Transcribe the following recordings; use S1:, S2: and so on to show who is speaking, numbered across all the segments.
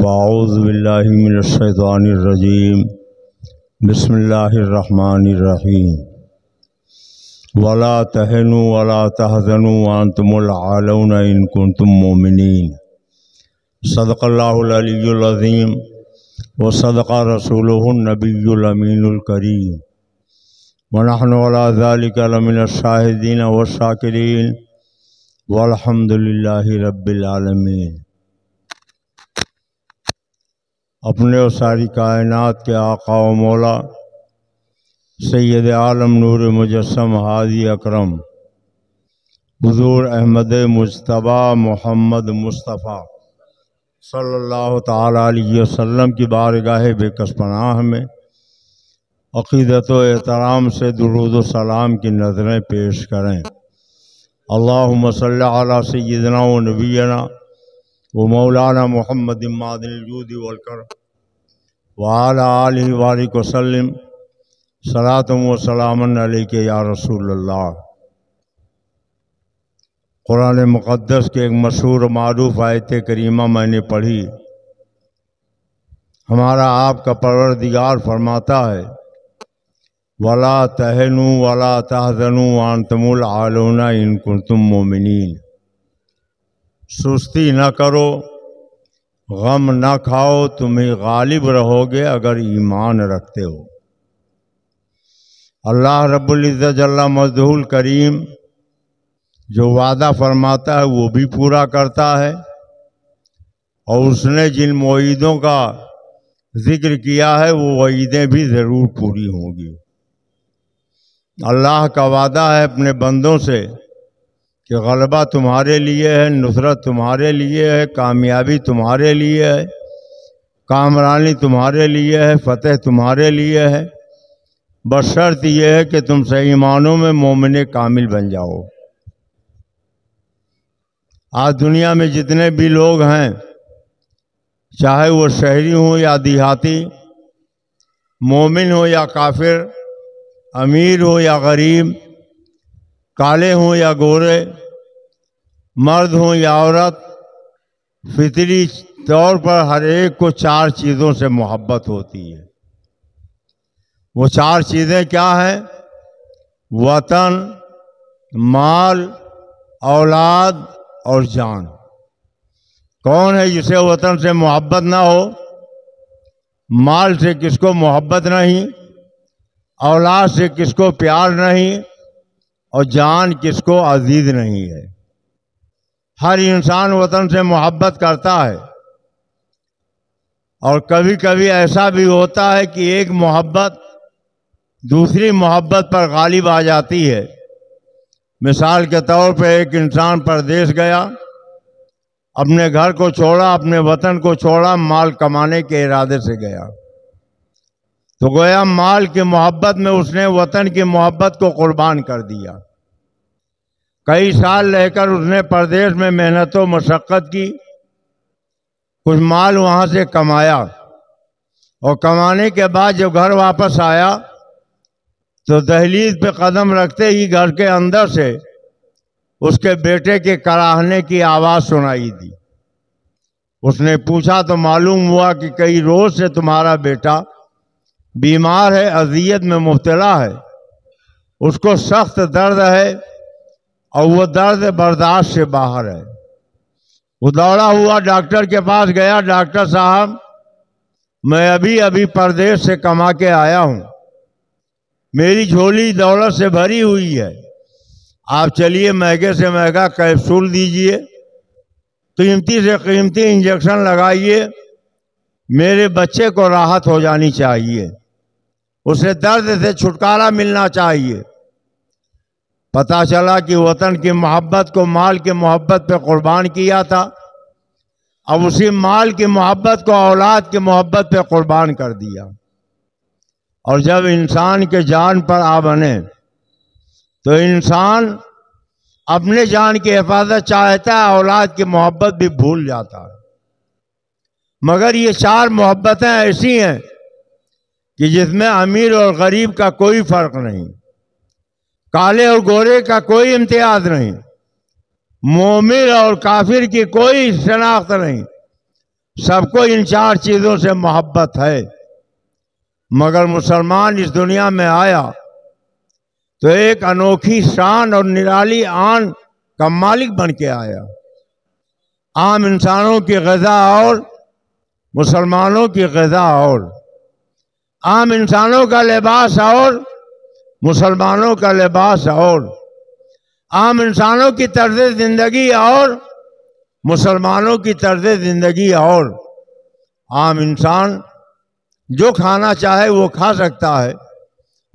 S1: वाऊज़ु बिल्लाहि मिनश शैतानिर रजीम बिस्मिल्लाहिर रहमानिर रहीम वला तहनु वला तहज़नु व अंतुमुल आलौना इन कुंतुम मोमिनीन। सदक़ल्लाहुल अलियुल अज़ीम व सदक़ा रसूलुहुन नबियुल अमीनुल करीम व नहनु अला ज़ालिका लमिनश शाहिदीन व शाकिरीन वल्हम्दुलिल्लाहि रब्बिल आलमीन। अपने और सारी कायनात के आका व मौला सैयद आलम नूर मुजस्सम हादी अकरम हुज़ूर अहमद मुज्तबा मोहम्मद मुस्तफ़ा सल्लल्लाहु ताला अलैहि वसल्लम की बारगाह बेकस पनाह में अक़ीदत व एहतराम से दुरूद व सलाम की नज़रें पेश करें। अल्लाहुम्मा सल्लि अला सय्यिदिना व नबियना व मौलाना मुहम्मद मादिल जूदी वल करम व अला आलिहि व बारिक वसल्लिम सलातुम व सलामन अलैका या रसूलल्लाह। कुरान मुक़द्दस के एक मशहूर मारूफ आयत करीमा मैंने पढ़ी। हमारा आपका परवरदिगार फरमाता है वला तहनु वला तहज़नु व अंतुमुल आलौना इन कुंतुम मोमिनीन। सुस्ती न करो, गम न खाओ, तुम्हें गालिब रहोगे अगर ईमान रखते हो। अल्लाह रब्बुल इज़्ज़त जल्ला मजदहुल करीम जो वादा फरमाता है वो भी पूरा करता है और उसने जिन मुईदों का जिक्र किया है वो वईदें भी ज़रूर पूरी होंगी। अल्लाह का वादा है अपने बंदों से कि गलबा तुम्हारे लिए है, नुसरत तुम्हारे लिए है, कामयाबी तुम्हारे लिए है, कामरानी तुम्हारे लिए है, फतेह तुम्हारे लिए है। बशर्त यह है कि तुम सही मानों में मोमिन कामिल बन जाओ। आज दुनिया में जितने भी लोग हैं, चाहे वो शहरी हो या देहाती, मोमिन हो या काफिर, अमीर हो या गरीब, काले हों या गोरे, मर्द हों या औरत, फितरी तौर पर हर एक को चार चीज़ों से मोहब्बत होती है। वो चार चीज़ें क्या हैं? वतन, माल, औलाद और जान। कौन है जिसे वतन से मोहब्बत ना हो? माल से किसको मोहब्बत नहीं, औलाद से किसको प्यार नहीं और जान किसको अजीज नहीं है। हर इंसान वतन से मोहब्बत करता है और कभी कभी ऐसा भी होता है कि एक मोहब्बत दूसरी मोहब्बत पर गालिब आ जाती है। मिसाल के तौर पे एक इंसान परदेश गया, अपने घर को छोड़ा, अपने वतन को छोड़ा, माल कमाने के इरादे से गया, तो गोया माल की मोहब्बत में उसने वतन की मोहब्बत को कुर्बान कर दिया। कई साल रहकर उसने परदेश में मेहनत व मशक्क़त की, कुछ माल वहाँ से कमाया और कमाने के बाद जब घर वापस आया तो दहलीज पे कदम रखते ही घर के अंदर से उसके बेटे के कराहने की आवाज़ सुनाई दी। उसने पूछा तो मालूम हुआ कि कई रोज़ से तुम्हारा बेटा बीमार है, अज़ियत में मुब्तला है, उसको सख्त दर्द है और वो दर्द बर्दाश्त से बाहर है। वो दौड़ा हुआ डॉक्टर के पास गया। डॉक्टर साहब, मैं अभी अभी परदेश से कमा के आया हूँ, मेरी झोली दौलत से भरी हुई है, आप चलिए महंगे से महंगा कैप्सूल दीजिए, कीमती से कीमती इंजेक्शन लगाइए, मेरे बच्चे को राहत हो जानी चाहिए, उसे दर्द से छुटकारा मिलना चाहिए। पता चला कि वतन की मोहब्बत को माल की मोहब्बत पे कुर्बान किया था, अब उसी माल की मोहब्बत को औलाद की मोहब्बत पे कुर्बान कर दिया। और जब इंसान के जान पर आ बने तो इंसान अपने जान की हिफाजत चाहता है, औलाद की मोहब्बत भी भूल जाता है। मगर ये चार मोहब्बतें ऐसी हैं कि जिसमें अमीर और गरीब का कोई फर्क नहीं, काले और गोरे का कोई इम्तियाज नहीं, मोमिन और काफिर की कोई शनाख्त नहीं, सबको इन चार चीज़ों से मोहब्बत है, मगर मुसलमान इस दुनिया में आया तो एक अनोखी शान और निराली आन का मालिक बन के आया। आम इंसानों की ग़िज़ा और मुसलमानों की ग़िज़ा और, आम इंसानों का लिबास और मुसलमानों का लिबास और, आम इंसानों की तर्ज ज़िंदगी और मुसलमानों की तर्ज ज़िंदगी और। आम इंसान जो खाना चाहे वो खा सकता है,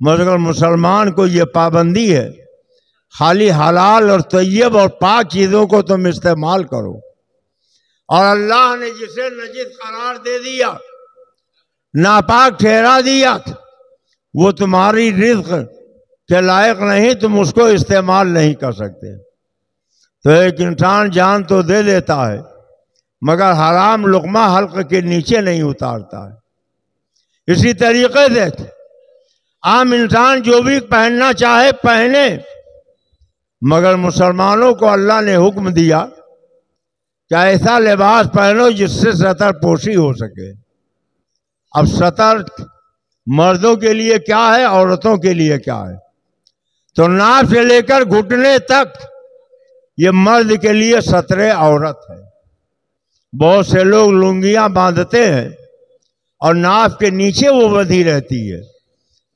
S1: मगर मुसलमान को ये पाबंदी है खाली हलाल और तैयब और पाक चीज़ों को तुम इस्तेमाल करो। और अल्लाह ने जिसे नजिस करार दे दिया, नापाक ठहरा दिया, वो तुम्हारी रिज़्क़ के लायक नहीं, तुम उसको इस्तेमाल नहीं कर सकते। तो एक इंसान जान तो दे देता है मगर हराम लुक़मा हल्क के नीचे नहीं उतारता है। इसी तरीके से आम इंसान जो भी पहनना चाहे पहने, मगर मुसलमानों को अल्लाह ने हुक्म दिया कि ऐसा लिबास पहनो जिससे सतर पोशी हो सके। अब सतर मर्दों के लिए क्या है, औरतों के लिए क्या है? तो नाभ से लेकर घुटने तक ये मर्द के लिए सतरे औरत है। बहुत से लोग लुंगियां बांधते हैं और नाभ के नीचे वो बंधी रहती है।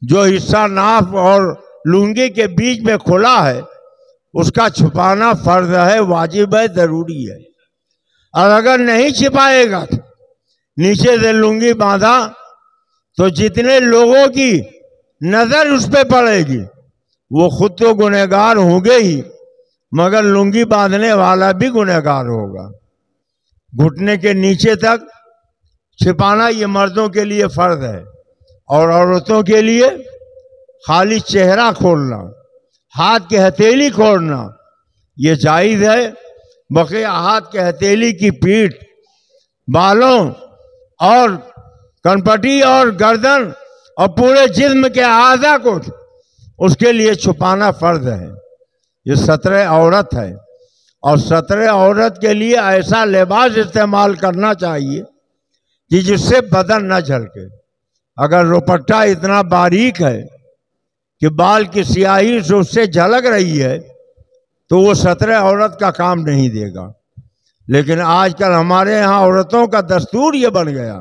S1: जो हिस्सा नाभ और लुंगी के बीच में खुला है उसका छुपाना फर्ज है, वाजिब है, जरूरी है। और अगर नहीं छिपाएगा, नीचे से लुंगी बांधा, तो जितने लोगों की नजर उस पर पड़ेगी वो खुद तो गुनहगार होंगे ही, मगर लुंगी बांधने वाला भी गुनहगार होगा। घुटने के नीचे तक छिपाना ये मर्दों के लिए फर्ज है, और औरतों के लिए खाली चेहरा खोलना, हाथ की हथेली खोलना ये जायज़ है। बकिया हाथ के हथेली की पीठ, बालों और कनपटी और गर्दन और पूरे जिस्म के आज़ा को उसके लिए छुपाना फर्ज है। ये सतरे औरत है, और सतरे औरत के लिए ऐसा लिबास इस्तेमाल करना चाहिए कि जिससे बदन न झलके। अगर दुपट्टा इतना बारीक है कि बाल की स्याही से उससे झलक रही है तो वो सतरे औरत का काम नहीं देगा। लेकिन आजकल हमारे यहाँ औरतों का दस्तूर ये बन गया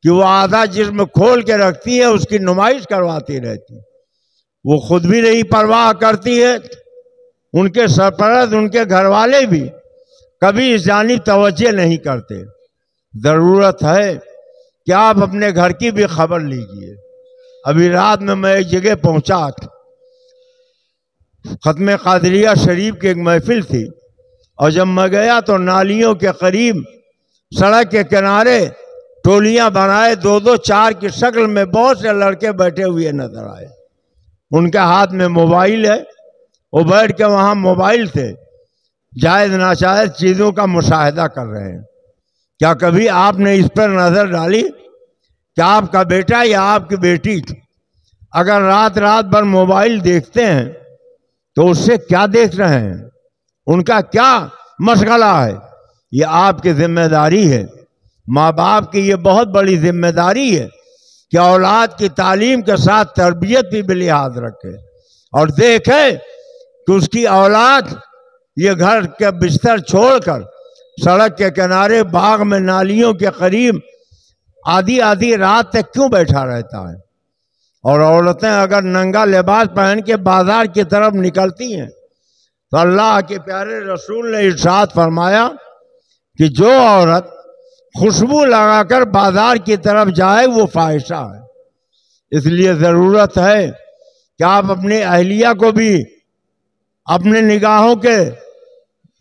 S1: कि वो आधा जिस्म खोल के रखती है, उसकी नुमाइश करवाती रहती। वो खुद भी नहीं परवाह करती है, उनके सरपरस्त उनके घर वाले भी कभी इस जानिब तवज्जो नहीं करते। ज़रूरत है कि आप अपने घर की भी खबर लीजिए। अभी रात में मैं एक जगह पहुंचा, ख़त्म क़ादिरिया शरीफ की एक महफिल थी, और जब मैं गया तो नालियों के करीब सड़क के किनारे टोलियां बनाए, दो दो चार की शक्ल में बहुत से लड़के बैठे हुए नजर आए। उनके हाथ में मोबाइल है, वो बैठ के वहाँ मोबाइल से जायज़ नाजायज़ चीज़ों का मुशाहिदा कर रहे हैं। क्या कभी आपने इस पर नज़र डाली कि आपका बेटा या आपकी बेटी अगर रात रात भर मोबाइल देखते हैं तो उससे क्या देख रहे हैं, उनका क्या मशगला है? ये आपकी जिम्मेदारी है। माँ बाप की ये बहुत बड़ी जिम्मेदारी है कि औलाद की तालीम के साथ तरबियत भी बिलिहाज रखे और देखे कि उसकी औलाद ये घर के बिस्तर छोड़कर सड़क के किनारे बाग में नालियों के करीब आधी आधी रात तक क्यों बैठा रहता है। और औरतें अगर नंगा लिबास पहन के बाजार की तरफ निकलती हैं तो अल्लाह के प्यारे रसूल ने इरशाद फरमाया कि जो औरत खुशबू लगाकर बाजार की तरफ जाए वो फाहिशा है। इसलिए ज़रूरत है कि आप अपनी अहलिया को भी अपने निगाहों के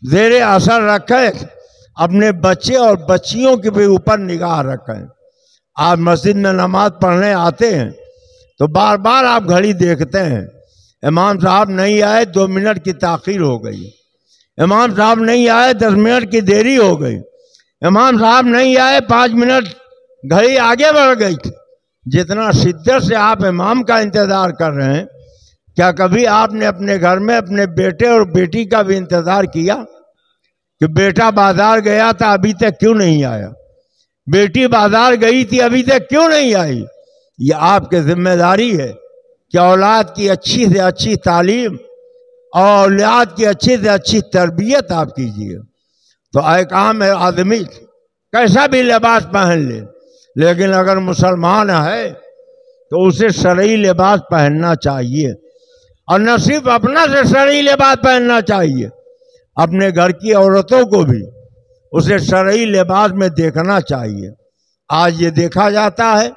S1: ज़ेरे असर रखें, अपने बच्चे और बच्चियों के भी ऊपर निगाह रखें। आप मस्जिद में नमाज पढ़ने आते हैं तो बार बार आप घड़ी देखते हैं, इमाम साहब नहीं आए, 2 मिनट की ताख़ीर हो गई, इमाम साहब नहीं आए, 10 मिनट की देरी हो गई, इमाम साहब नहीं आए, 5 मिनट घड़ी आगे बढ़ गई। जितना शिद्दत से आप इमाम का इंतज़ार कर रहे हैं, क्या कभी आपने अपने घर में अपने बेटे और बेटी का भी इंतज़ार किया कि बेटा बाजार गया था अभी तक क्यों नहीं आया? बेटी बाजार गई थी, अभी तक क्यों नहीं आई? ये आपकी जिम्मेदारी है कि औलाद की अच्छी से अच्छी तालीम और औलाद की अच्छी से अच्छी तरबियत आप कीजिए। तो एक आम आदमी कैसा भी लिबास पहन ले, लेकिन अगर मुसलमान है तो उसे शरई लिबास पहनना चाहिए, और न सिर्फ अपना से शरई लिबास पहनना चाहिए, अपने घर की औरतों को भी उसे शरई लिबास में देखना चाहिए। आज ये देखा जाता है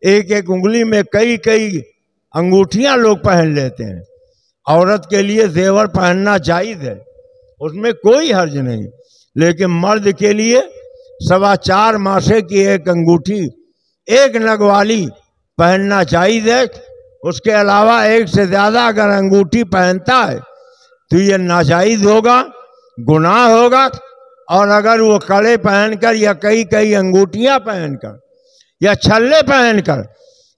S1: एक एक उंगली में कई कई अंगूठियां लोग पहन लेते हैं। औरत के लिए जेवर पहनना जायज़ है, उसमें कोई हर्ज नहीं, लेकिन मर्द के लिए 4.25 मासे की एक अंगूठी एक नग वाली पहनना जायज़ है। उसके अलावा एक से ज़्यादा अगर अंगूठी पहनता है तो ये नाजायज़ होगा, गुनाह होगा। और अगर वो कड़े पहनकर या कई कई अंगूठियां पहनकर या छल्ले पहनकर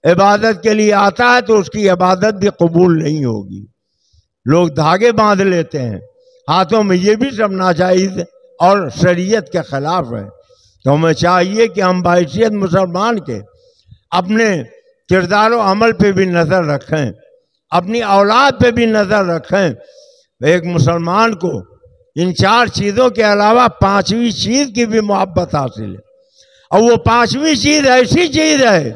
S1: इबादत के लिए आता है तो उसकी इबादत भी कबूल नहीं होगी। लोग धागे बांध लेते हैं हाथों में, ये भी सब नाजायज़ और शरीयत के खिलाफ है। तो हमें चाहिए कि हम बाइसियत मुसलमान के अपने किरदार और अमल पे भी नज़र रखें, अपनी औलाद पे भी नज़र रखें। एक मुसलमान को इन 4 चीज़ों के अलावा 5वीं चीज़ की भी मोहब्बत हासिल है, और वो 5वीं चीज़ ऐसी चीज़ है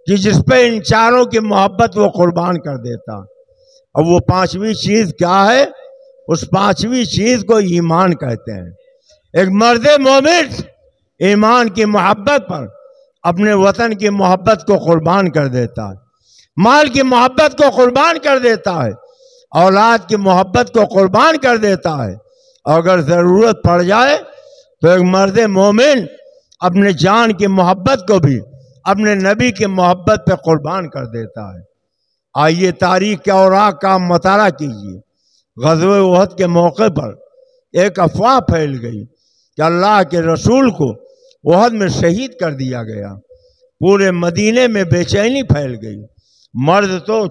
S1: कि जिस पे इन चारों की मोहब्बत वो कुर्बान कर देता। और वो 5वीं चीज़ क्या है? उस 5वीं चीज़ को ईमान कहते हैं। एक मर्द मोमिन ईमान की मोहब्बत पर अपने वतन की मोहब्बत को कुर्बान कर देता है, माल की मोहब्बत को कुर्बान कर देता है, औलाद की मोहब्बत को कुर्बान कर देता है। अगर ज़रूरत पड़ जाए तो एक मर्द मोमिन अपने जान की मोहब्बत को भी अपने नबी की मोहब्बत पे कुर्बान कर देता है। आइए तारीख के औराक का मतारा कीजिए। ग़ज़वे उहद के मौके पर एक अफवाह फैल गई कि अल्लाह के रसूल को उहद में शहीद कर दिया गया। पूरे मदीने में बेचैनी फैल गई। मर्द तो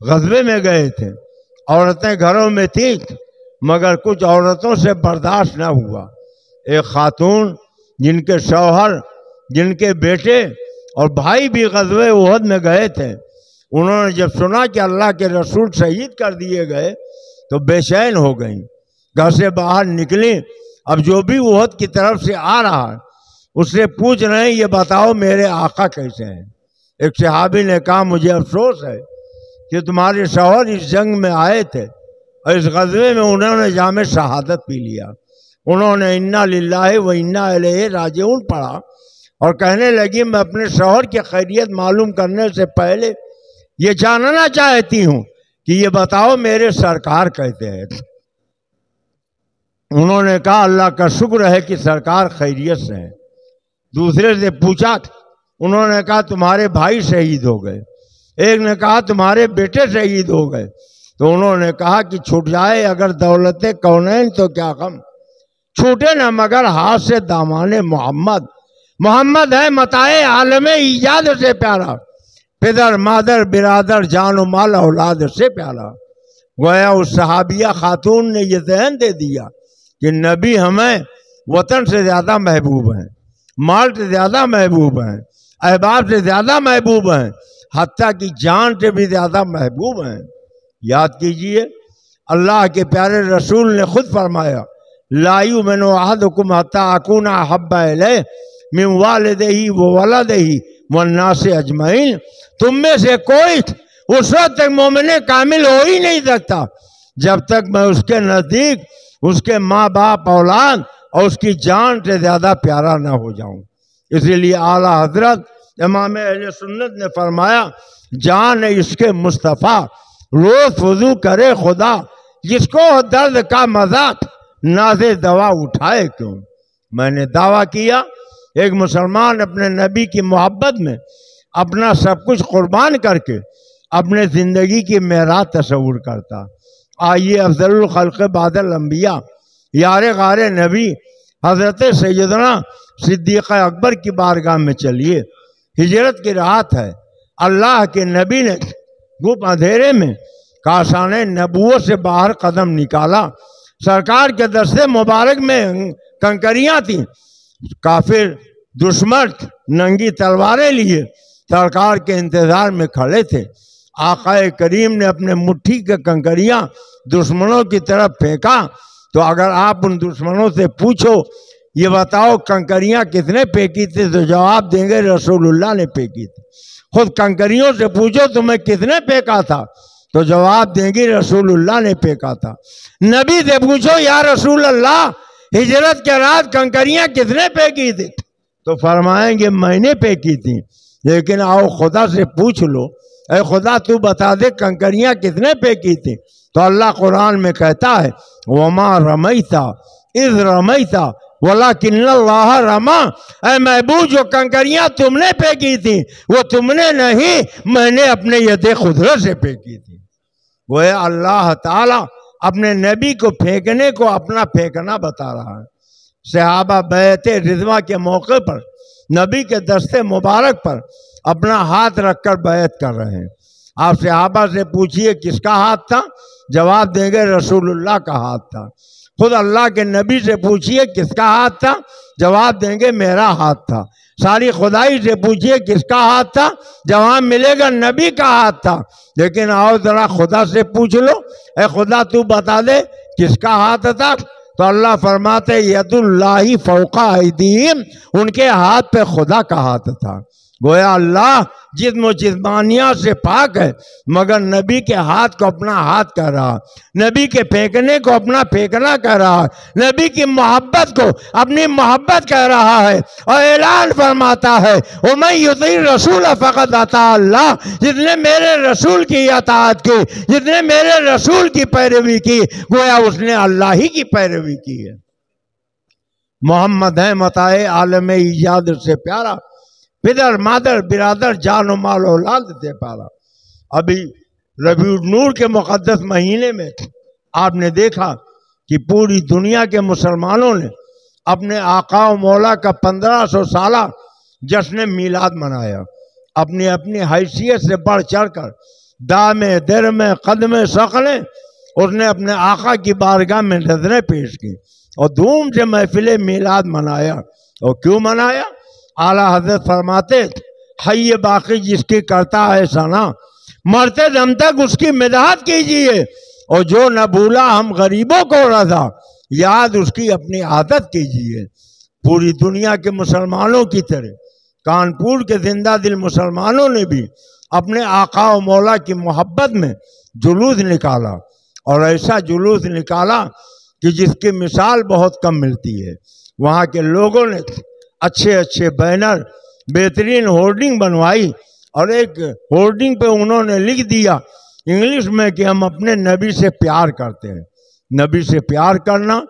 S1: ग़ज़वे में गए थे, औरतें घरों में थीं, मगर कुछ औरतों से बर्दाश्त न हुआ। एक खातून जिनके शौहर, जिनके बेटे और भाई भी ग़ज़वे उहद में गए थे, उन्होंने जब सुना कि अल्लाह के रसूल शहीद कर दिए गए तो बेचैन हो गई। घर से बाहर निकली। अब जो भी उहद की तरफ से आ रहा है उससे पूछ रहे हैं, ये बताओ मेरे आका कैसे हैं? एक सहाबी ने कहा, मुझे अफसोस है कि तुम्हारे शौहर इस जंग में आए थे और इस ग़ज़वे में उन्होंने जामे शहादत पी लिया। उन्होंने इन्ना लिल्लाहि व इन्ना इलैहि राजिऊन पढ़ा और कहने लगी, मैं अपने शौहर की खैरियत मालूम करने से पहले ये जानना चाहती हूँ कि ये बताओ मेरे सरकार कैसे हैं? उन्होंने कहा, अल्लाह का शुक्र है कि सरकार खैरियत से है। दूसरे से पूछा, उन्होंने कहा तुम्हारे भाई शहीद हो गए। एक ने कहा तुम्हारे बेटे शहीद हो गए। तो उन्होंने कहा कि छूट जाए अगर दौलतें कौनैन तो क्या गम, छूटे न मगर हाथ से दामाने मोहम्मद। मोहम्मद है मताए आलम ईजाद से प्यारा, पिदर मादर बिरादर जान माल औलाद से प्यारा। गोया उस सहाबिया खातून ने यह ज़हन दे दिया कि नबी हमें वतन से ज़्यादा महबूब हैं, माल से ज़्यादा महबूब हैं, अहबाब से ज़्यादा महबूब हैं, हत्ता की जान से भी ज़्यादा महबूब हैं। याद कीजिए, अल्लाह के प्यारे रसूल ने खुद फरमाया, ला युमिनु अहदुकुम हत्ता अकूना अहब्बा इलैहि मिन वालिदिही व वलदिही वन्नासि अजमईन। तुम में से कोई उस वक्त तक मोमिन कामिल हो ही नहीं सकता जब तक मैं उसके नज़दीक उसके माँ बाप, औलाद और उसकी जान से ज़्यादा प्यारा ना हो जाऊं। इसीलिए आला हजरत इमाम अहले सुन्नत ने फरमाया, जान इसके मुस्तफ़ा रोज़ वज़ू करे खुदा, जिसको दर्द का मजाक नाज़े दवा उठाए क्यों। मैंने दावा किया, एक मुसलमान अपने नबी की मोहब्बत में अपना सब कुछ कुर्बान करके अपने ज़िंदगी की मेराज तस्वुर करता। आइए अफजलुल खल्क़ बादल अंबिया यार गारे नबी हज़रत सैयदना सिद्दीक़ अकबर की बारगाह में चलिए। हिजरत की रात है, अल्लाह के नबी ने गुप अंधेरे में काशाने नबूवत से बाहर कदम निकाला। सरकार के दस्ते मुबारक में कंकरियाँ थीं। काफिर दुश्मन नंगी तलवारें लिए सरकार के इंतजार में खड़े थे। आकाए करीम ने अपने मुट्ठी के कंकरियां दुश्मनों की तरफ फेंका। तो अगर आप उन दुश्मनों से पूछो ये बताओ कंकरियां किसने फेंकी थी, तो जवाब देंगे रसूलुल्लाह ने फेंकी थी। खुद कंकरियों से पूछो तुम्हें किसने फेंका था, तो जवाब देंगे रसूलुल्लाह ने फेंका था। नबी से पूछो या रसूल अल्लाह हिजरत के रात कंकरियां किसने फेंकी थी, तो फरमाएंगे मैंने फेंकी थी। लेकिन आओ खुदा से पूछ लो, ऐ खुदा तू बता दे कंकरियां किसने फेंकी थी, तो अल्लाह कुरान में कहता है वमा रमैता इज़ रमैता वलाकिन्नल्लाह रमा। ऐ महबूब जो कंकरियां तुमने फेंकी थी वो तुमने नहीं, मैंने अपने यदे खुदरत से फेंकी थी। वो अल्लाह ताला अपने नबी को फेंकने को अपना फेंकना बता रहा है। सहाबा बैत रिज़वा के मौके पर नबी के दस्ते मुबारक पर अपना हाथ रखकर बैत कर रहे हैं। आप सहाबा से पूछिए किसका हाथ था, जवाब देंगे रसूलुल्लाह का हाथ था। खुद अल्लाह के नबी से पूछिए किसका हाथ था, जवाब देंगे मेरा हाथ था। सारी खुदाई से पूछिए किसका हाथ था, जवाब मिलेगा नबी का हाथ था। लेकिन आओ जरा खुदा से पूछ लो, ए खुदा तू बता दे किसका हाथ था, तो अल्लाह फरमाते यदुल्लाही फौका ऐदीहिम, उनके हाथ पे खुदा का हाथ था। गोया अल्लाह जिस्म जिस्मानिया से पाक है, मगर नबी के हाथ को अपना हाथ कह रहा, नबी के फेंकने को अपना फेंकना कह रहा, नबी की मोहब्बत को अपनी मोहब्बत कह रहा है। और ऐलान फरमाता है उमै युती रसूल फ़क़द अता अल्लाह, जिसने मेरे रसूल की अताअत की, जिसने मेरे रसूल की पैरवी की, गोया उसने अल्लाह ही की पैरवी की है। मोहम्मद है मताए आलम ईजाद से प्यारा, पिदर मादर बिरादर जान माल औलाद से पारा। अभी रबीउल नूर के मुक़द्दस महीने में आपने देखा कि पूरी दुनिया के मुसलमानों ने अपने आका व मौला का 1500 साला जश्न मीलाद मनाया। अपनी अपनी हैसियत से बढ़ चढ़ कर दामे दर में कदम सकने उसने अपने आका की बारगाह में नजरें पेश की और धूम से महफिल मीलाद मनाया। और क्यों मनाया? आला हजरत फरमाते हय बाकी जिसकी करता है सना, मरते दम तक उसकी मिदहत कीजिए, और जो न भूला हम गरीबों को रजा, याद उसकी अपनी आदत कीजिए। पूरी दुनिया के मुसलमानों की तरह कानपुर के जिंदा दिल मुसलमानों ने भी अपने आका व मौला की मोहब्बत में जुलूस निकाला, और ऐसा जुलूस निकाला कि जिसकी मिसाल बहुत कम मिलती है। वहाँ के लोगों ने अच्छे अच्छे बैनर, बेहतरीन होर्डिंग बनवाई, और एक होर्डिंग पे उन्होंने लिख दिया इंग्लिश में कि हम अपने नबी से प्यार करते हैं। नबी से प्यार करना,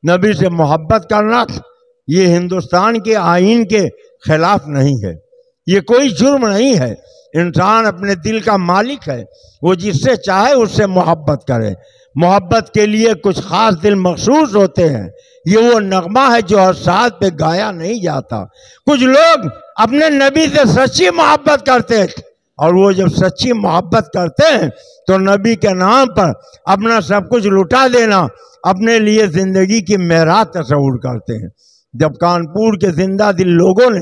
S1: नबी से मोहब्बत करना, ये हिंदुस्तान के आईन के खिलाफ नहीं है, ये कोई जुर्म नहीं है। इंसान अपने दिल का मालिक है, वो जिससे चाहे उससे मोहब्बत करे। मोहब्बत के लिए कुछ ख़ास दिल मखसूस होते हैं, ये वो नगमा है जो हर साथ पे गाया नहीं जाता। कुछ लोग अपने नबी से सच्ची मोहब्बत करते हैं, और वो जब सच्ची मोहब्बत करते हैं तो नबी के नाम पर अपना सब कुछ लुटा देना, अपने लिए ज़िंदगी की मेरात तस्वुर करते हैं। जब कानपुर के जिंदा दिल लोगों ने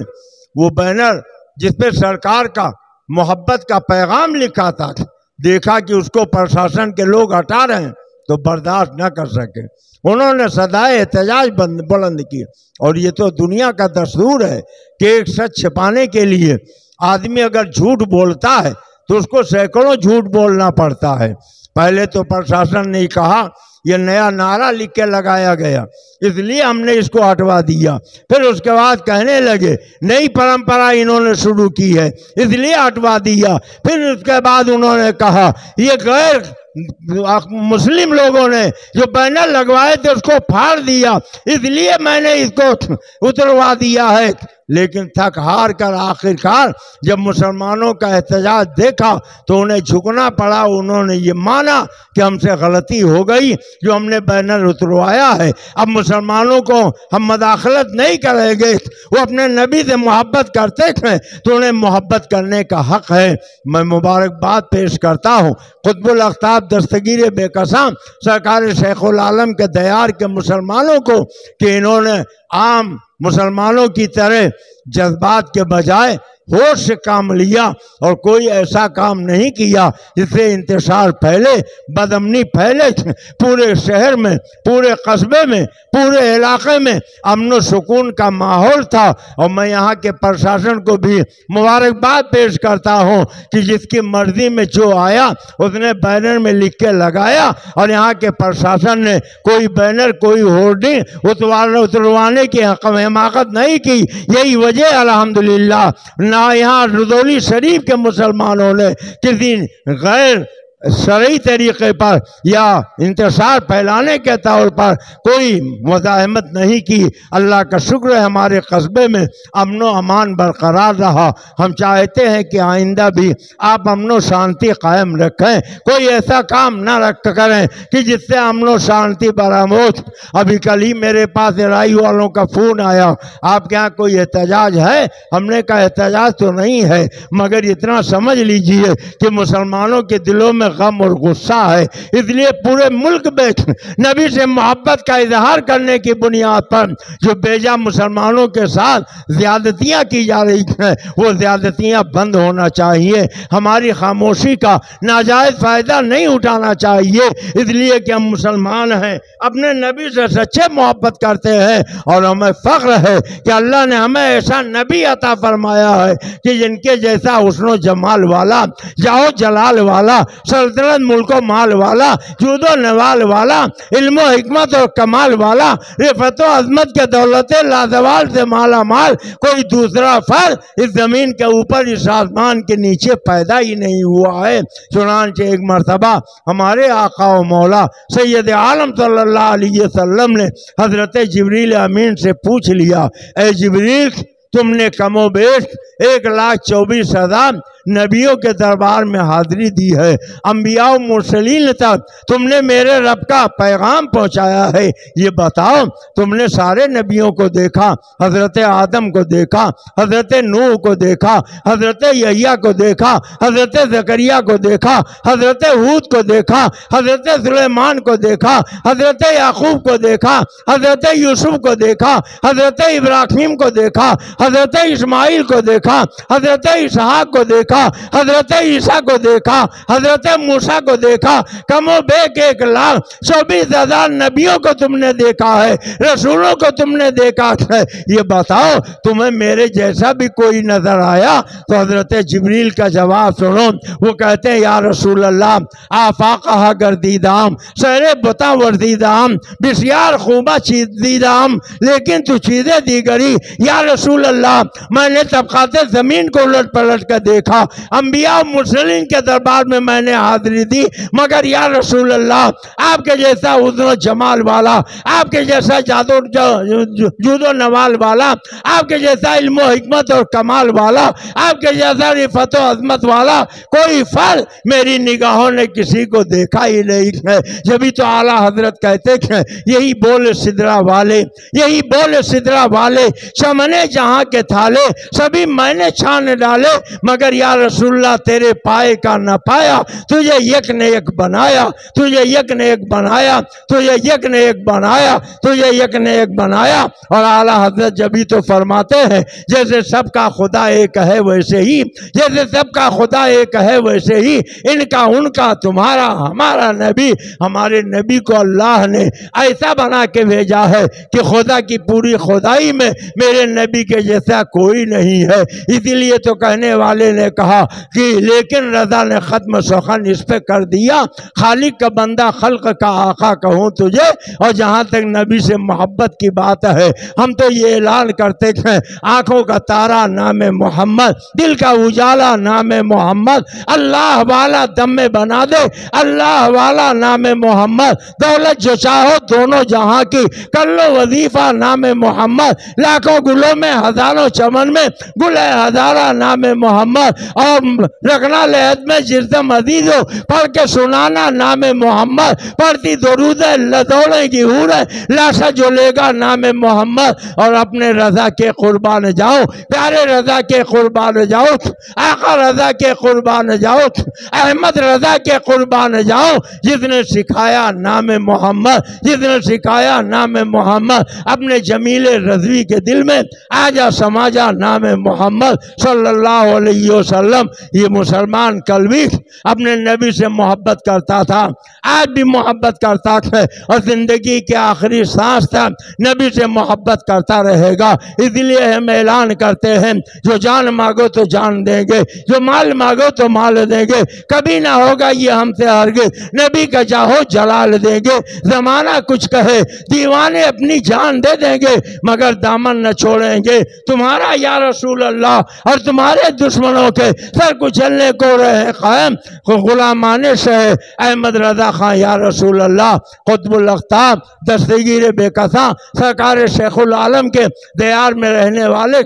S1: वो बैनर जिस पे सरकार का मोहब्बत का पैगाम लिखा था देखा कि उसको प्रशासन के लोग हटा रहे हैं, तो बर्दाश्त न कर सके, उन्होंने सदाए एहतजाज बुलंद की। और ये तो दुनिया का दस्तूर है कि एक सच छिपाने के लिए आदमी अगर झूठ बोलता है तो उसको सैकड़ों झूठ बोलना पड़ता है। पहले तो प्रशासन ने कहा ये नया नारा लिख के लगाया गया इसलिए हमने इसको हटवा दिया, फिर उसके बाद कहने लगे नई परंपरा इन्होंने शुरू की है इसलिए हटवा दिया, फिर उसके बाद उन्होंने कहा ये गैर मुस्लिम लोगों ने जो बैनर लगवाए थे उसको फाड़ दिया इसलिए मैंने इसको उतरवा दिया है। लेकिन थक हार कर आखिरकार जब मुसलमानों का एहतजाज देखा तो उन्हें झुकना पड़ा। उन्होंने ये माना कि हमसे गलती हो गई जो हमने बैनर उतरवाया है, अब मुसलमानों को हम मदाखलत नहीं करेंगे। वो अपने नबी से मोहब्बत करते थे तो उन्हें मोहब्बत करने का हक है। मैं मुबारकबाद पेश करता हूँ कुतुबुल अख्ताब बात दस्तगीर बेकसाम सरकार शेखुल आलम के दयार के मुसलमानों को कि इन्होंने आम मुसलमानों की तरह जज्बात के बजाय होश से काम लिया और कोई ऐसा काम नहीं किया जिससे इंतशार फैले, बदअमनी फैले। पूरे शहर में, पूरे कस्बे में, पूरे इलाके में अमन व सुकून का माहौल था। और मैं यहाँ के प्रशासन को भी मुबारकबाद पेश करता हूँ कि जिसकी मर्जी में जो आया उसने बैनर में लिख के लगाया और यहाँ के प्रशासन ने कोई बैनर, कोई होर्डिंग उतरवाने की हिमाकत नहीं की। यही वजह अल्हम्दुलिल्लाह ना यहाँ रुदौली शरीफ के मुसलमानों ने किसी गैर शरई तरीके पर या इंतशार फैलाने के तौर पर कोई मुज़ाहमत नहीं की। अल्लाह का शुक्र है हमारे कस्बे में अमन व अमान बरकरार रहा। हम चाहते हैं कि आइंदा भी आप अमन व शांति कायम रखें, कोई ऐसा काम ना करें कि जिससे अमन व शांति बरामद। अभी कल ही मेरे पास राई वालों का फ़ोन आया, आपके यहाँ कोई एहतजाज है? हमने कहा एहतजाज तो नहीं है, मगर इतना समझ लीजिए कि मुसलमानों के दिलों में गम और गुस्सा है, इसलिए पूरे मुल्क में नबी से मोहब्बत का इजहार करने की बुनियाद पर जो बेजा मुसलमानों के साथ ज्यादतियां की जा रही हैं वो ज्यादतियां बंद होना चाहिए। हमारी खामोशी का नाजायज फायदा नहीं उठाना चाहिए, इसलिए कि हम मुसलमान हैं, अपने नबी से सच्चे मोहब्बत करते हैं और हमें फख्र है कि अल्लाह ने हमें ऐसा नबी अता फरमाया है कि जिनके जैसा हुस्न जमाल वाला, जाओ जलाल वाला, सल्तनत मुल्को माल वाला, जूदो नवाल वाला, इल्मो हिकमत और कमाल वाला, रिफत अजमत के दौलत लाजवाल से माला माल कोई दूसरा फर्द इस जमीन के ऊपर, इस आसमान के नीचे पैदा ही नहीं हुआ है। चुनांचे एक मरतबा हमारे आका व मौला सैयद आलम सल्लल्लाहु अलैहि वसल्लम ने हजरत जिब्रील अमीन से पूछ लिया, ए जिब्रील, तुमने कमोबेश 1,24,000 नबियों के दरबार में हाजिरी दी है, अम्बिया और मुरसलीन तक तुमने मेरे रब का पैगाम पहुंचाया है। ये बताओ, तुमने सारे नबियों को देखा, हजरत आदम को देखा, हजरत नूह को देखा, हजरत यहिया को देखा, हजरत जकरिया को देखा, हजरत हूद को देखा, हजरत सुलेमान को देखा, हजरत याकूब को देखा, हजरत यूसुफ को देखा, हजरत इब्राहिम को देखा, हजरत इस्माइल को देखा, हजरत इसहाक को देखा, हजरत ईसा को देखा, हजरत मूसा को देखा, कमो बेक 1,24,000 नबियों को तुमने देखा है, रसूलों को तुमने देखा है। ये बताओ, तुम्हें मेरे जैसा भी कोई नजर आया? तो हजरत जिब्रील का जवाब सुनो। वो कहते हैं, या रसूल अल्लाह, आफाक़ा गर्दीदाम, सहरे बता वर्दीदाम, बिस्यार खूबा चीदीदाम, लेकिन तू चीजें दीगरी। या रसूल अल्लाह, मैंने तबकाते जमीन को उलट पलट कर देखा, अंबिया मुरसलीन के दरबार में मैंने हाजिरी दी, मगर या रसूल अल्लाह, आपके जैसा हुस्न जमाल वाला, आपके जैसा जादू जूदो नवाल वाला, आपके जैसा इल्मो हिकमत और कमाल वाला, आपके जैसा रिफत और अजमत वाला कोई फर्द मेरी निगाहों ने किसी को देखा ही नहीं है। जभी तो आला हजरत कहते हैं, यही बोले सिदरा वाले, यही बोले सिदरा वाले, चमने जहां के थाले सभी मैंने छान डाले, मगर या रसूलुल्लाह तेरे पाए का न पाया, तुझे एक ने एक बनाया, तुझे एक ने एक बनाया, तुझे एक ने एक बनाया, तुझे एक ने एक बनाया। और आला हजरत जभी तो फरमाते हैं, जैसे सबका खुदा एक है वैसे ही, जैसे सबका खुदा एक है वैसे ही, इनका उनका तुम्हारा हमारा नबी, हमारे नबी को अल्लाह ने ऐसा बना के भेजा है कि खुदा की पूरी खुदाई में मेरे नबी के जैसा कोई नहीं है। इसीलिए तो कहने वाले ने कहा कि लेकिन रजा ने खत्म सुखन इस पे कर दिया, खालिक का बंदा खल्क का आका कहूँ तुझे। और जहाँ तक नबी से मोहब्बत की बात है, हम तो ये ऐलान करते हैं, आंखों का तारा नाम मोहम्मद, दिल का उजाला नाम मोहम्मद, अल्लाह वाला दम में बना दे, अल्लाह वाला नाम मोहम्मद, दौलत जो चाहो दोनों जहां की कर लो वजीफा नाम मोहम्मद, लाखों गुलों में हजारों चमन में गुले हजारा नाम मोहम्मद,
S2: और रखना लहद में जिरदम अजीज हो, पढ़ के सुनाना नाम मोहम्मद, पढ़ती दरूद दौड़ेगी हूर, लाशा जो लेगा नाम मोहम्मद, और अपने रजा के कुर्बान जाओ, प्यारे रजा के कुर्बान जाओ, आका रजा के कुर्बान जाओ, अहमद रजा के कुर्बान जाओ, जिसने सिखाया नाम मोहम्मद, जिसने सिखाया नाम मोहम्मद, अपने जमीले रजवी के दिल में आजा समाजा नाम मोहम्मद सल्लल्लाहु अलैहि वसल्लम। ये मुसलमान कल भी अपने नबी से मोहब्बत करता था, आज भी मोहब्बत करता है, और जिंदगी के आखिरी सांस तक नबी से मोहब्बत करता रहेगा। इसलिए हम ऐलान करते हैं, जो जान मांगो तो जान देंगे, जो माल मांगो तो माल देंगे, कभी ना होगा ये हमसे हरगिज़, नबी का चाहो जलाल देंगे। जमाना कुछ कहे दीवाने अपनी जान दे देंगे, मगर दामन न छोड़ेंगे तुम्हारा या रसूल अल्लाह, और तुम्हारे दुश्मनों के सर कुचलने को रहे कायम गुलामाने से अहमद रजा खां या रसूल अल्लाह। कुतुबुल अख्ताब दस्तगीर बेकसा सरकार शेखुल आलम के दयार में रहने वाले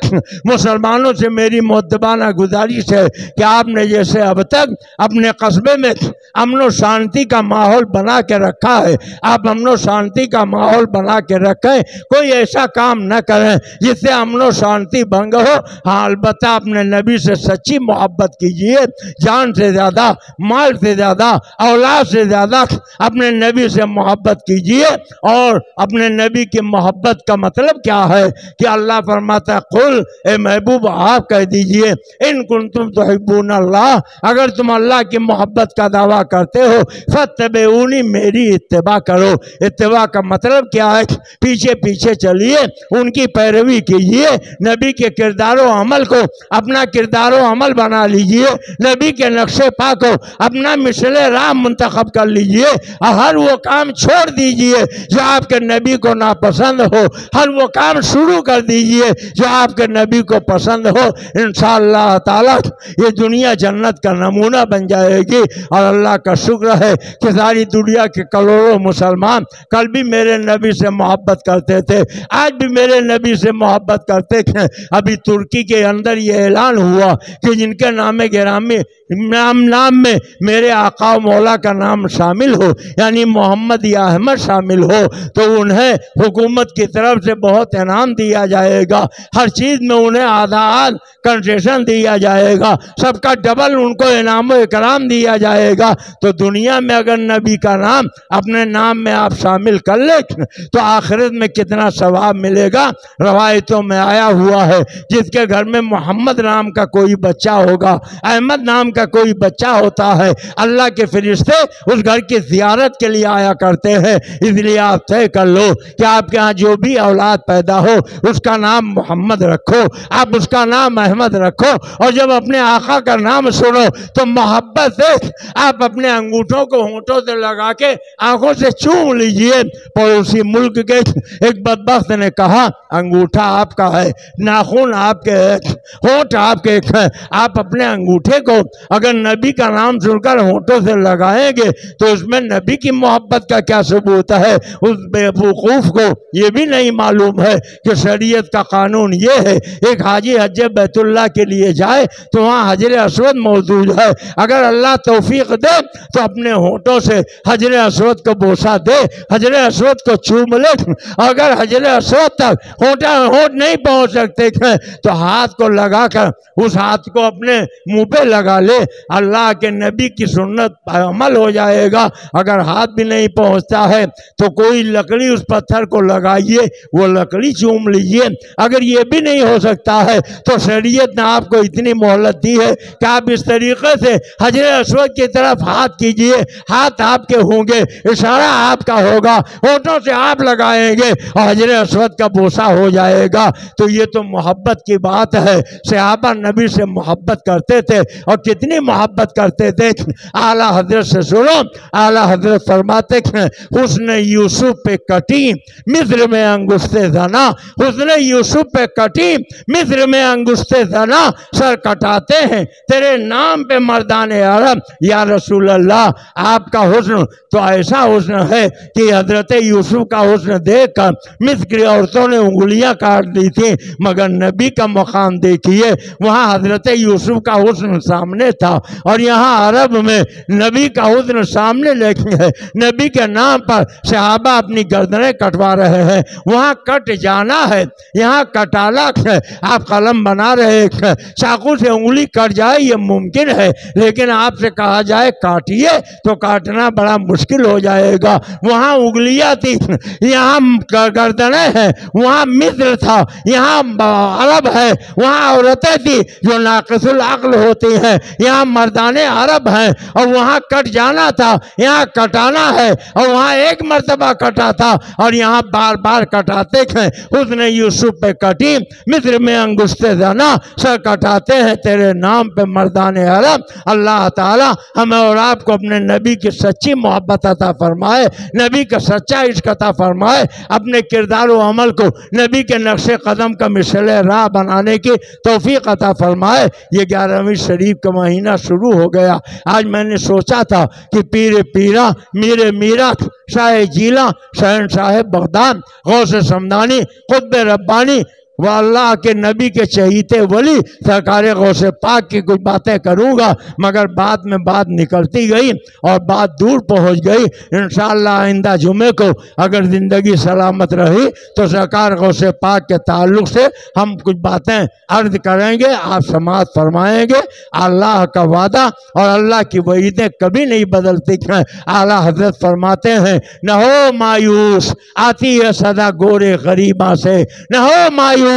S2: मुसलमानों से मेरी मुद्दबाना गुजारिश है कि आपने जैसे अब तक अपने कस्बे में अमन और शांति का माहौल बना के रखा है, आप अमन और शांति का माहौल बना के रखें, कोई ऐसा काम न करें जिससे अमन और शांति भंग हो। हाँ, अलबत्ता अपने नबी से सच्ची मोहब्बत कीजिए, जान से ज़्यादा, माल से ज़्यादा, औलाद से ज़्यादा अपने नबी से मोहब्बत कीजिए। और अपने नबी की मोहब्बत का मतलब क्या है कि अल्लाह फरमाता है, कुल ए महबूब आप कह दीजिए, इन कुंतुम तुहिब्बून अल्लाह, अगर तुम अल्लाह की मोहब्बत का दावा करते हो फत्तबिऊनी, मेरी इत्तिबा करो। इत्तिबा का मतलब क्या है? पीछे पीछे चलिए, उनकी पैरवी कीजिए, नबी के किरदारो अमल को अपना किरदारो अमल बना लीजिए, नबी के नक्शे पा को अपना मिसले राह मुंतखब कर लीजिए, और हर वो काम छोड़ दीजिए जो आपके नबी को नापसंद हो, हर वो काम शुरू कर दीजिए जो आपके नबी को पसंद हो। इंशाअल्लाह ताला ये दुनिया जन्नत का नमूना बन जाएगी। और अल्लाह का शुक्र है कि सारी दुनिया के करोड़ों मुसलमान कल भी मेरे नबी से मोहब्बत करते थे, आज भी मेरे नबी से मोहब्बत करते थे। अभी तुर्की के अंदर ये ऐलान हुआ कि जिनके नाम गिरामी नाम में मेरे आका मौला का नाम शामिल हो, यानी मोहम्मद या अहमद शामिल हो, तो उन्हें हुकूमत की तरफ से बहुत इनाम दिया जाएगा, हर चीज़ में उन्हें आधा कंसेशन दिया जाएगा, सबका डबल उनको इनाम इकराम दिया जाएगा। तो दुनिया में अगर नबी का नाम अपने नाम में आप शामिल कर ले तो आखिरत में कितना सवाब मिलेगा। रवायतों में आया हुआ है, जिसके घर में मोहम्मद नाम का कोई बच्चा होगा, अहमद नाम का कोई बच्चा होता है, अल्लाह के फरिश्ते उस घर की ज़ियारत के लिए आया करते हैं। इसलिए आप तय कर लो कि आपके यहाँ जो भी औलाद पैदा हो उसका नाम मोहम्मद रखो, आप उसका नाम अहमद रखो, और जब अपने आका का नाम सुनो तो मोहब्बत से आप अपने अंगूठों को होंठों से लगा के आंखों से चूम लीजिए। पड़ोसी मुल्क के एक बदबख्त ने कहा, अंगूठा आपका है, नाखून आपके है, होंठ आपके है, आप अपने अंगूठे को अगर नबी का नाम सुनकर होंठों से लगाएंगे तो उसमें नबी की मोहब्बत का क्या सबूत है। उस बेवकूफ़ को ये भी नहीं मालूम है कि शरीयत का कानून ये है, एक हाजी हज बैतुल्लाह के लिए जाए तो वहाँ हजर अस्वद मौजूद है, अगर अल्लाह तौफीक दे तो अपने होंठों से हजर अस्वद को बोसा दे, हजर अस्वद को चूम ले। अगर हजर अस्वद तक होंठ नहीं पहुँच सकते तो हाथ को लगाकर उस हाथ को अपने मुंह पे लगा ले, अल्लाह के नबी की सुन्नत अमल हो जाएगा। अगर हाथ भी नहीं पहुंचता है तो कोई लकड़ी उस पत्थर को लगाइए, वो लकड़ी चूम लीजिए। अगर ये भी नहीं हो सकता है तो शरीयत ने आपको इतनी मोहलत दी है कि आप इस तरीके से हजर अस्वद की तरफ हाथ कीजिए, हाथ आपके होंगे, इशारा आपका होगा, होठों से आप लगाएंगे और हजर अस्वद का बोसा हो जाएगा। तो ये तो मोहब्बत की बात है। सहाबा नबी से मोहब्बत करते थे और कितनी मोहब्बत करते थे। आला हजरत से सुनो, आला हजरत फरमाते हैं, हुस्न यूसुफ पे कटी मिस्र में अंगुस्ते जना, हुस्न यूसुफ पे कटी मिस्र में अंगुस्ते जना, सर कटाते हैं तेरे नाम पे मर्दाने अरब या रसूल अल्लाह। आपका हुस्न तो ऐसा हुस्न है कि हजरत यूसुफ का हुस्न देखकर मिस्र की औरतों ने उंगलियां काट दी थी, मगर नबी का मकाम देखिए वहाँ हजरत यूसुफ का हुस्न सामने था और यहाँ अरब में नबी का हुस्न सामने लेके है। नबी के नाम पर सहाबा अपनी गर्दनें कटवा रहे हैं। वहाँ कट जाना है, यहाँ कटाला है। आप कलम बना रहे हैं, चाकू से उंगली कट जाए ये मुमकिन है, लेकिन आपसे कहा जाए काटिए तो काटना बड़ा मुश्किल हो जाएगा। वहाँ उंगलियाँ थी, यहाँ गर्दनें हैं। वहाँ मिस्र था, यहाँ अरब है। वहाँ औरतें थी जो नाक़िसुल अक्ल होती हैं, यहाँ मर्दाने अरब हैं। और वहाँ कट जाना था, यहाँ कटाना है। और वहाँ एक मर्तबा कटा था और यहाँ बार बार कटाते थे। उसने यूसुफ पे कटी, मिस्र में अंगुश्ते ज़ना सर कटाते हैं तेरे नाम पे मर्दाने अरब। अल्लाह ताला हमें और आपको अपने नबी की सच्ची मोहब्बत अता फरमाए, नबी का सच्चा इश्क अता फरमाए, अपने किरदार व अमल को नबी के नक्शे कदम का मिसले राह बनाने की तौफीक अता फरमाए। ये 11वीं शरीफ का महीना शुरू हो गया। आज मैंने सोचा था कि पीर पीरा मीरे मीरा शाह जीला शहनशाह बगदाद गौस समदानी खुतब रब्बानी व अल्लाह के नबी के चहीते वली सरकार गौसे पाक की कुछ बातें करूँगा, मगर बाद में बात निकलती गई और बात दूर पहुँच गई। इंशाअल्लाह आइंदा जुमे को अगर ज़िंदगी सलामत रही तो सरकार गौसे पाक के ताल्लुक़ से हम कुछ बातें अर्ज करेंगे, आप समाअत फरमाएंगे। अल्लाह का वादा और अल्लाह की वईदें कभी नहीं बदलती हैं। आला हजरत फरमाते हैं, न हो मायूस आती है सदा गोरे गरीबा से, न हो मायूस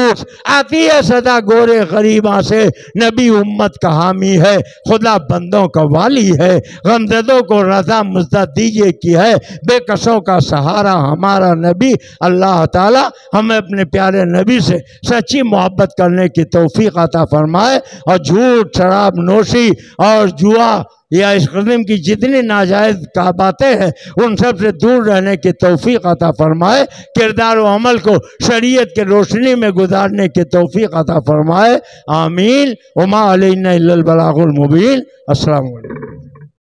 S2: आती है सदा गोरे गरीबा से। नबी उम्मत का हामी है, खुदा बंदों का वाली है, गमज़दों को रज़ा मुज़्ज़त दीजिए की है, बेकसों का सहारा हमारा नबी। अल्लाह ताला हमें अपने प्यारे नबी से सच्ची मोहब्बत करने की तौफीक अता फरमाए और झूठ शराब नोशी और जुआ या इस किस्म की जितनी नाजायज़ का बातें हैं उन सब से दूर रहने की तौफीक अता फरमाए। किरदार व अमल को शरीयत के रोशनी में गुजारने की तौफीक अता फरमाए। आमीन। वमा अलैना इल्लल बलागुल मुबीन। अस्सलामु अलैकुम।